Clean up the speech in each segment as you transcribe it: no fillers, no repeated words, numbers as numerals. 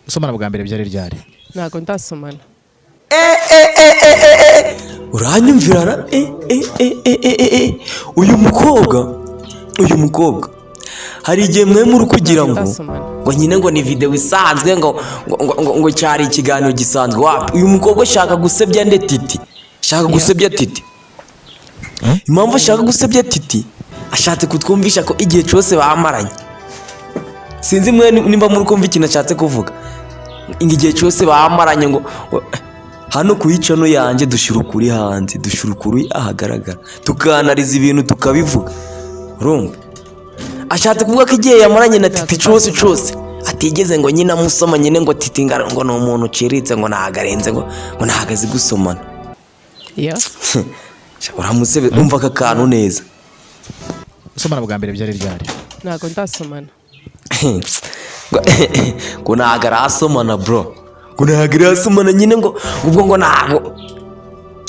usomana bwa mbere byari ryari? Ntago ndasomana. Uranyumvira uyu mukobwa hari igihe mwe muri kugira ngo nyine ngo ni video isanzwe ngo cyari ikiganiro gisanzwe. Wapi uyu mukobwa ashaka gusebya nde Titi? Ashaka gusebya Titi. Impamvu ashaka gusebya Titi, ashatse kutwumvisha ko igihe cyose bamaranye. Sinzi mwe nimba muri kumva ikintu ashatse kuvuga. Igihe cyose bamaranye ngo hano kuyica no yanjye dushira ukuri hanze, dushira ukuri ahagaragara, tukanariza ibintu tukabivuga. Urumva? Ashatse kuvuga ko igihe yamaranye na Titi cyose atigeze ngo nyina musoma nyine ngo Titi ngo no umuntu uciritse ngo nahagarenze ngo nahagaze gusomana. Yeah. Uramusebe umva ka kantu neza. Usomana bwa mbere byari ryari? Ntago ndasomana. Ngo nahagara asomana bro. Ngo nahagara asomana nyine ngo ubwo ngo ntago.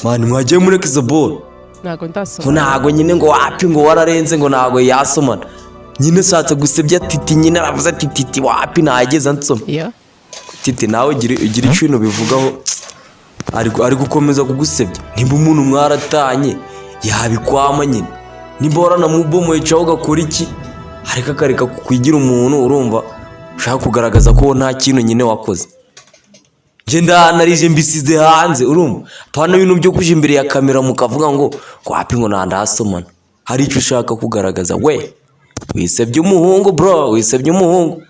Man mwagiye muri kizoboro. Ntago ndasomana. Ngo ntago nyine ngo wapi ngo wararenze ngo ntago yasomana. Nyine ashatse gusebya Titi nyine aravuze ati Titi wapi nageze nsoma. Yeah. Titi nawe ugira ikintu bivugaho ari gukomeza kugusebya. Nimba umuntu mwaratanye yabikwama nyine. Nimba waranamubomoye cyaho gakora iki? Areka kareka kwigira umuntu urumva ushaka kugaragaza ko nta kintu nyine wakoze. Je ndanarije mbisize hanze urumva. Pana ibintu byo kuje imbere ya kamera mukavuga ngo wapi ngo ndasomana. Hari icyo ushaka kugaragaza we. Wisebye umuhungu bro, wisebye umuhungu.